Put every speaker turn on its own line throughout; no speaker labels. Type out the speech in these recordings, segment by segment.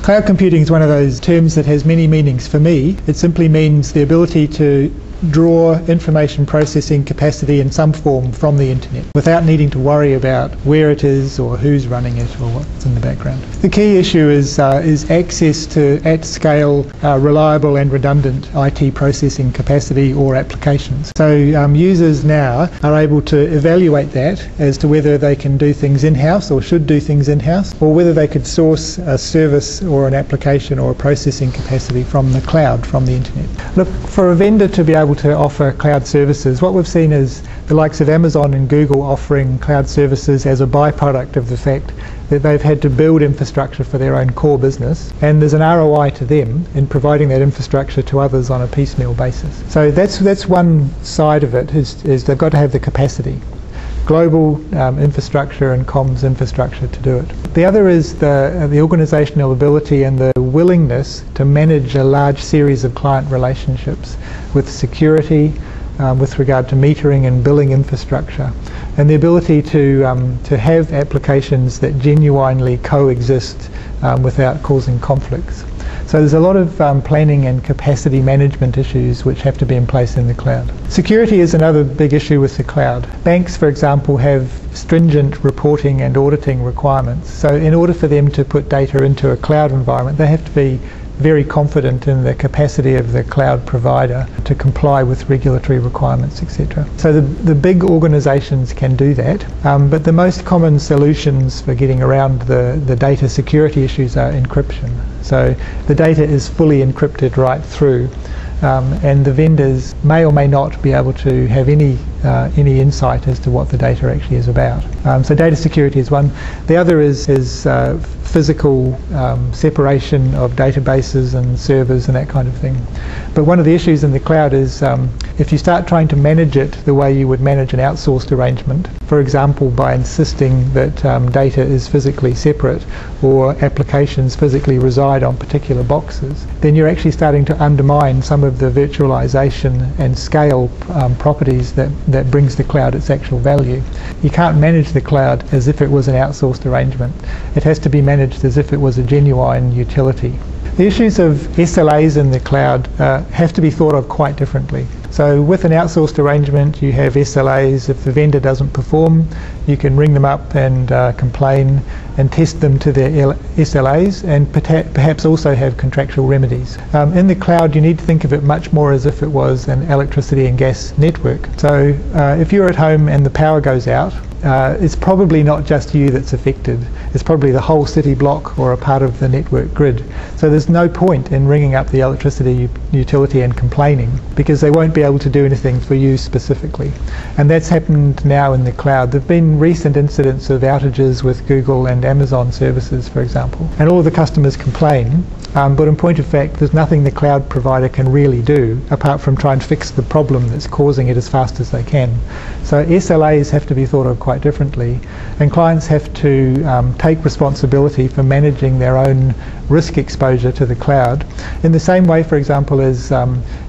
Cloud computing is one of those terms that has many meanings. For me, it simply means the ability to draw information processing capacity in some form from the internet without needing to worry about where it is or who's running it or what's in the background. The key issue is access to at-scale, reliable and redundant IT processing capacity or applications. So users now are able to evaluate that as to whether they can do things in-house or should do things in-house, or whether they could source a service or an application or a processing capacity from the cloud, from the internet. Look, for a vendor to be able to offer cloud services, what we've seen is the likes of Amazon and Google offering cloud services as a byproduct of the fact that they've had to build infrastructure for their own core business, and there's an ROI to them in providing that infrastructure to others on a piecemeal basis. So that's one side of it, is they've got to have the capacity, global infrastructure and comms infrastructure to do it. The other is the organisational ability and the willingness to manage a large series of client relationships with security, with regard to metering and billing infrastructure, and the ability to have applications that genuinely coexist without causing conflicts. So there's a lot of planning and capacity management issues which have to be in place in the cloud. Security is another big issue with the cloud. Banks, for example, have stringent reporting and auditing requirements. So in order for them to put data into a cloud environment, they have to be very confident in the capacity of the cloud provider to comply with regulatory requirements, etc. So the big organisations can do that, but the most common solutions for getting around the data security issues are encryption. So the data is fully encrypted right through, and the vendors may or may not be able to have any insight as to what the data actually is about. So data security is one. The other is physical separation of databases and servers and that kind of thing. But one of the issues in the cloud is if you start trying to manage it the way you would manage an outsourced arrangement, for example by insisting that data is physically separate or applications physically reside on particular boxes, then you're actually starting to undermine some of the virtualization and scale properties that brings the cloud its actual value. You can't manage the cloud as if it was an outsourced arrangement. It has to be managed as if it was a genuine utility. The issues of SLAs in the cloud have to be thought of quite differently. So with an outsourced arrangement, you have SLAs. If the vendor doesn't perform, you can ring them up and complain and test them to their SLAs, and perhaps also have contractual remedies. In the cloud, you need to think of it much more as if it was an electricity and gas network. So if you're at home and the power goes out, it's probably not just you that's affected. It's probably the whole city block or a part of the network grid. So there's no point in ringing up the electricity utility and complaining, because they won't be able to do anything for you specifically. And that's happened now in the cloud. There have been recent incidents of outages with Google and Amazon services, for example, and all of the customers complain. But in point of fact, there's nothing the cloud provider can really do apart from try and fix the problem that's causing it as fast as they can. So SLAs have to be thought of quite differently, and clients have to take responsibility for managing their own risk exposure to the cloud. In the same way, for example, as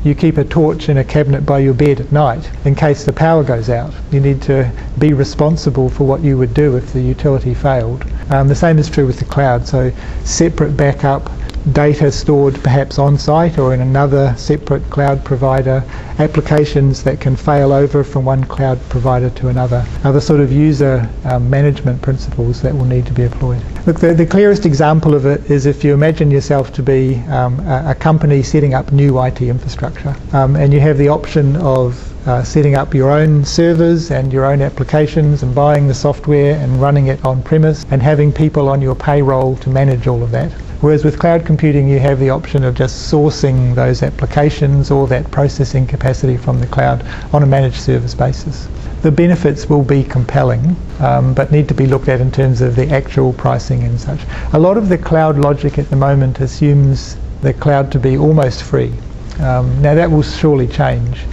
you keep a torch in a cabinet by your bed at night in case the power goes out. You need to be responsible for what you would do if the utility failed. The same is true with the cloud. So separate backup, data stored perhaps on-site or in another separate cloud provider, applications that can fail over from one cloud provider to another, other sort of user management principles that will need to be employed. Look, the clearest example of it is if you imagine yourself to be a company setting up new IT infrastructure, and you have the option of setting up your own servers and your own applications and buying the software and running it on premise and having people on your payroll to manage all of that. Whereas with cloud computing, you have the option of just sourcing those applications or that processing capacity from the cloud on a managed service basis. The benefits will be compelling, but need to be looked at in terms of the actual pricing and such. A lot of the cloud logic at the moment assumes the cloud to be almost free. Now that will surely change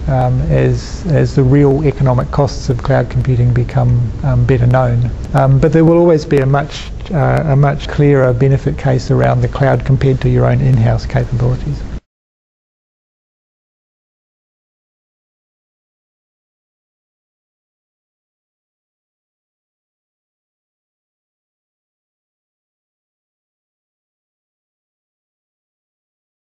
as the real economic costs of cloud computing become better known. But there will always be a much clearer benefit case around the cloud compared to your own in-house capabilities.